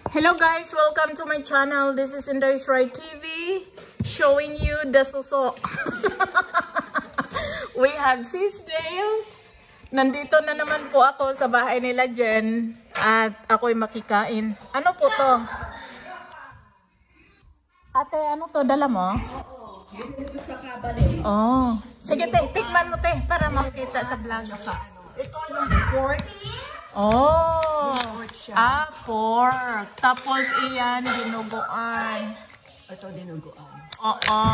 Hello guys, welcome to my channel. This is Indai's Ride TV, showing you the suso. We have seasnails. Nandito na naman po ako sa bahay nila Jen at ako'y makikain. Ano po to? Ate, ano to? Dala mo? Oo. Dito sa Kabali. Oh. Sige, tikman mo te para makita sa vlog. Ito yung pork. Oh. Pork. Tapos iyan, dinuguan. Ito dinuguan. Oo.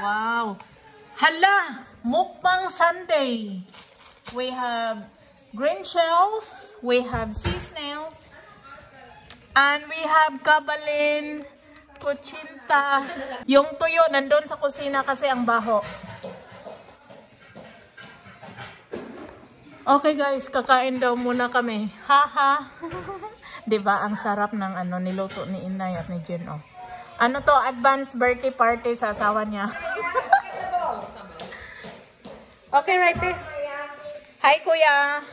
Wow. Hala! Mukbang Sunday. We have green shells. We have sea snails. And we have kabalin, kutsinta. Yung tuyo nandun sa kusina kasi ang baho. Okay guys, kakain daw muna kami. Haha. 'Di ba? Ang sarap ng ano niluto ni Inay at ni Jen. Oh. Ano to? Advance birthday party sa asawa niya. Okay, right there. Hi, Kuya.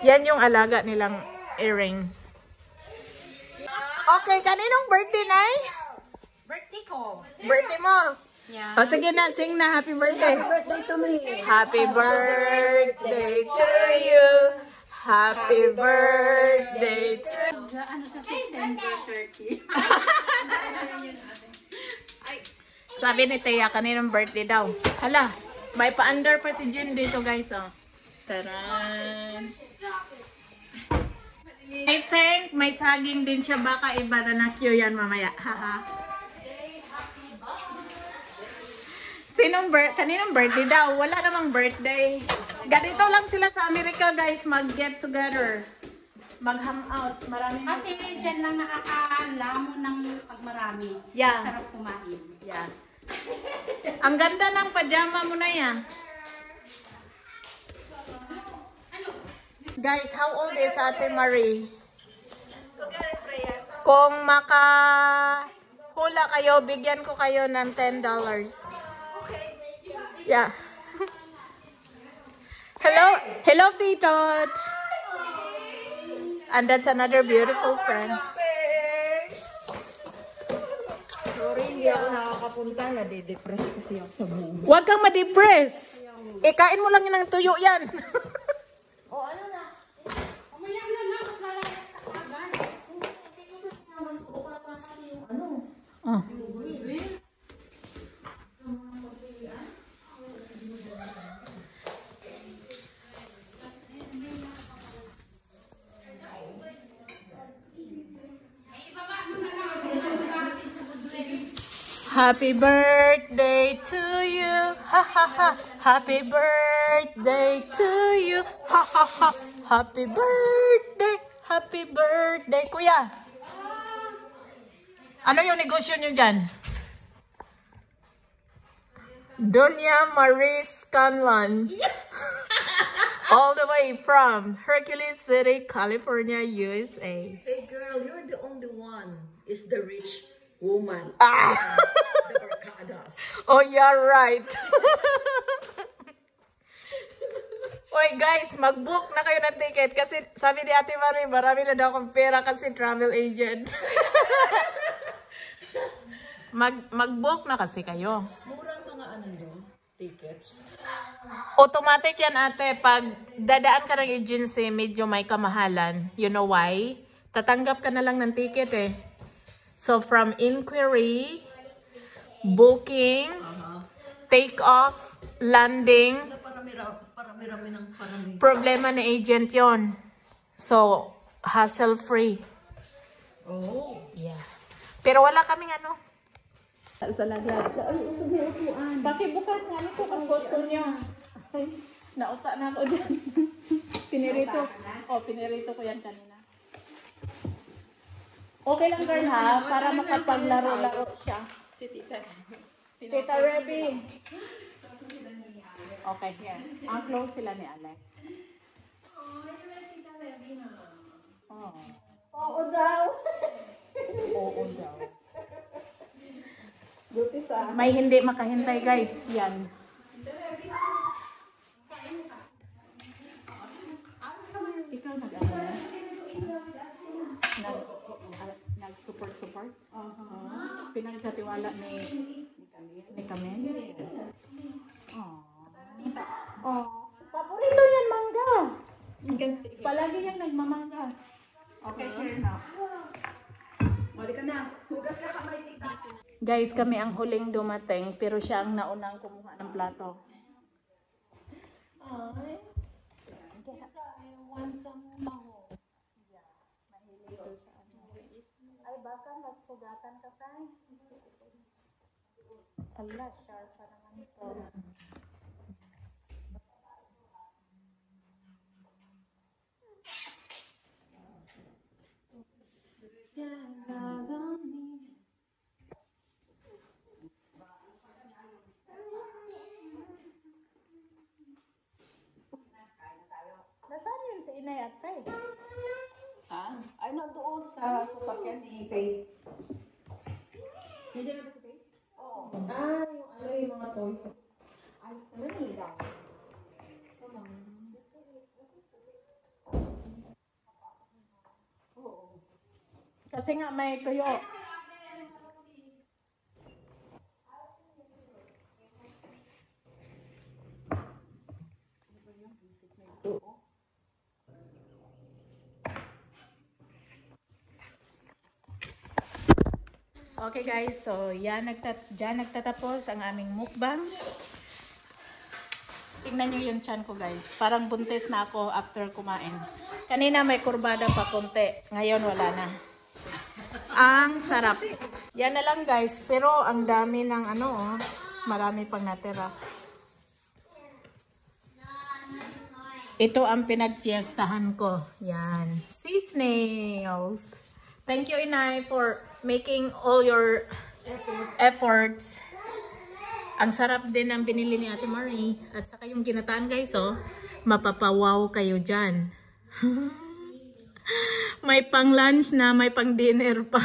Yan yung alaga nilang earring. Okay, kaninong birthday, Nay? Birthday ko. Birthday mo? Yeah. O, sige na, sing na. Happy birthday. Birthday to me. Happy birthday to you. Happy birthday to you. Ano sa September 30? Sabi ni Teya, kaninong birthday daw. Hala, may pa-under pa si Jun dito, guys. Oh. Taran. I think may saging din siya. Baka iba na cue yan mamaya. Haha. Kaninong birthday daw? Wala namang birthday. Ganito lang sila sa Amerika, guys. Mag-get together. Mag-hang out. Marami na. Kasi dyan lang nakakalamon ng pagmarami. Yeah. Sarap kumain. Yeah. Ang ganda ng pajama mo na yan. Guys, how old is Ate Marie? Kung makahula kayo, bigyan ko kayo ng $10. Yeah. Hello, Fitot. And that's another beautiful friend. Sorry, hindi ako nakakapunta. Nade-depress kasi ako sa buhay. Huwag kang ma-depress. Ikain mo lang ng tuyo yan. O, ano na? Umayak na na, maglalayas ka agad. Oh. Happy birthday to you, ha ha ha. Happy birthday to you, ha ha ha. Happy birthday, Kuya. Ano yung negosyo nyo dyan? Doña Marie Scanlan. All the way from Hercules City, California, USA. Hey girl, you're the only one. Is the rich woman. Ah! The barcadas. Oh, you're right. Oy guys, mag-book na kayo ng ticket kasi sabi ni Ate Marie, marami na daw akong pera kasi travel agent. Mag-book na kasi kayo. Mura mga ano doon? Tickets? Automatic yan, ate. Pag dadaan ka ng agency, medyo may kamahalan. You know why? Tatanggap ka na lang ng ticket eh. So from inquiry, booking, take off, landing, Parami-rami ng parami. problema ng agent yon. So, hassle-free. Oh. Yeah. Pero wala kaming ano. Sa laglag. Pakibukas nga nito kung gusto nyo. Ay, nauta na ako dyan. Pinirito. Oh, pinirito ko yan kanina. Okay lang girl ha, para makapaglaro-laro siya. Si Tita. Tita Reby. Okay, here. Ang close sila ni Alex. Oh. Oo daw. Oo daw. Buti sa May hindi makahintay guys. Yan. Ikaw nag-ano na? Nag-support? Pinagkatiwala ni Kamen? Oh. Paborito yan, mangga. Palagi yan nagmamangga. Okay, here now. Mali ka na. Hugas ka kamay, tita. Guys, kami ang huling dumating, pero siya ang naunang kumuha ng plato. Ay, baka mas sugatan ka tayo. Allah, sharp pa naman ito. Nasaan yun si nandoon sa sasakyan ni Faye. Nandiyan na ba si Faye? Oo. Ah, yung ano yung mga toys. Ayos na rin nila. Kasi nga may tuyo. Okay guys, so yan nagtatapos ang aming mukbang. Tingnan nyo yung chan ko guys. Parang buntis na ako after kumain. Kanina may kurbada pa konti. Ngayon wala na. Ang sarap. Yan na lang guys. Pero ang dami ng ano oh. Marami pang natira. Ito ang pinagfiestahan ko. Yan. Sea snails. Thank you Inay for making all your efforts. Ang sarap din ang binili ni Ate Marie. At saka yung ginataan guys oh. Mapapawaw kayo dyan. May pang lunch na, may pang dinner pa.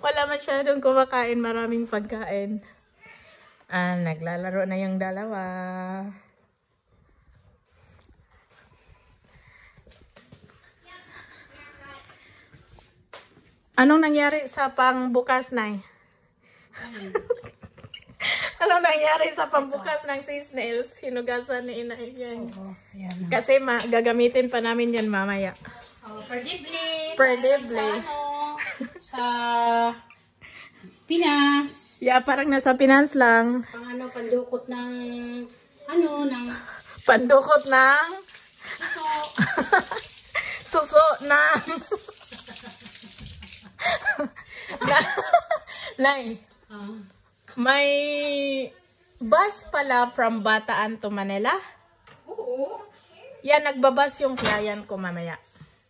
Wala masyadong kumakain, maraming pagkain. Naglalaro na yung dalawa. Anong nangyari sa pangbukas, Nay? Anong nangyari sa pambukas ng sea snails? Hinugasan ni Inay yan. Kasi gagamitin pa namin yan mamaya. Perdibli. Perdibli. Sa Pinas. Yeah, parang nasa Pinas lang. Pandukot ng Pandukot ng suso. suso ng Nay, may bus pala from Bataan to Manila? Oo. Yan, nagbabas yung client ko mamaya.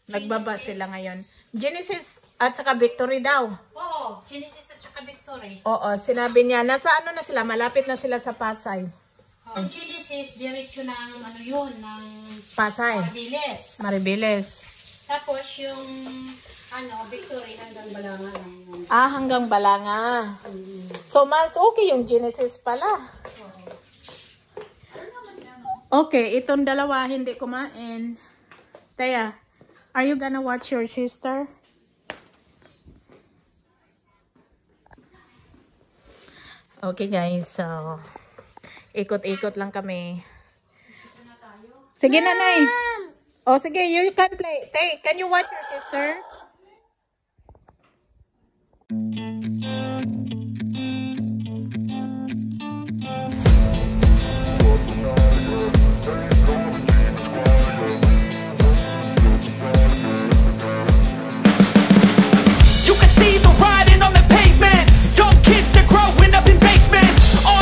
Nagbabas sila ngayon. Genesis at saka Victory daw. Oo, Genesis at saka Victory. Oo, sinabi niya. Nasa ano na sila? Malapit na sila sa Pasay. Ang Genesis, diretso ng ng Pasay. Maribeles. Maribeles. Tapos yung Victory hanggang Balanga lang. Hanggang Balanga. So, mas okay yung Genesis pala. Okay, itong dalawa hindi kumain. Taya, are you gonna watch your sister? Okay guys, so ikot-ikot lang kami. Sige nanay. Oh sige, you can play. Tay, can you watch your sister?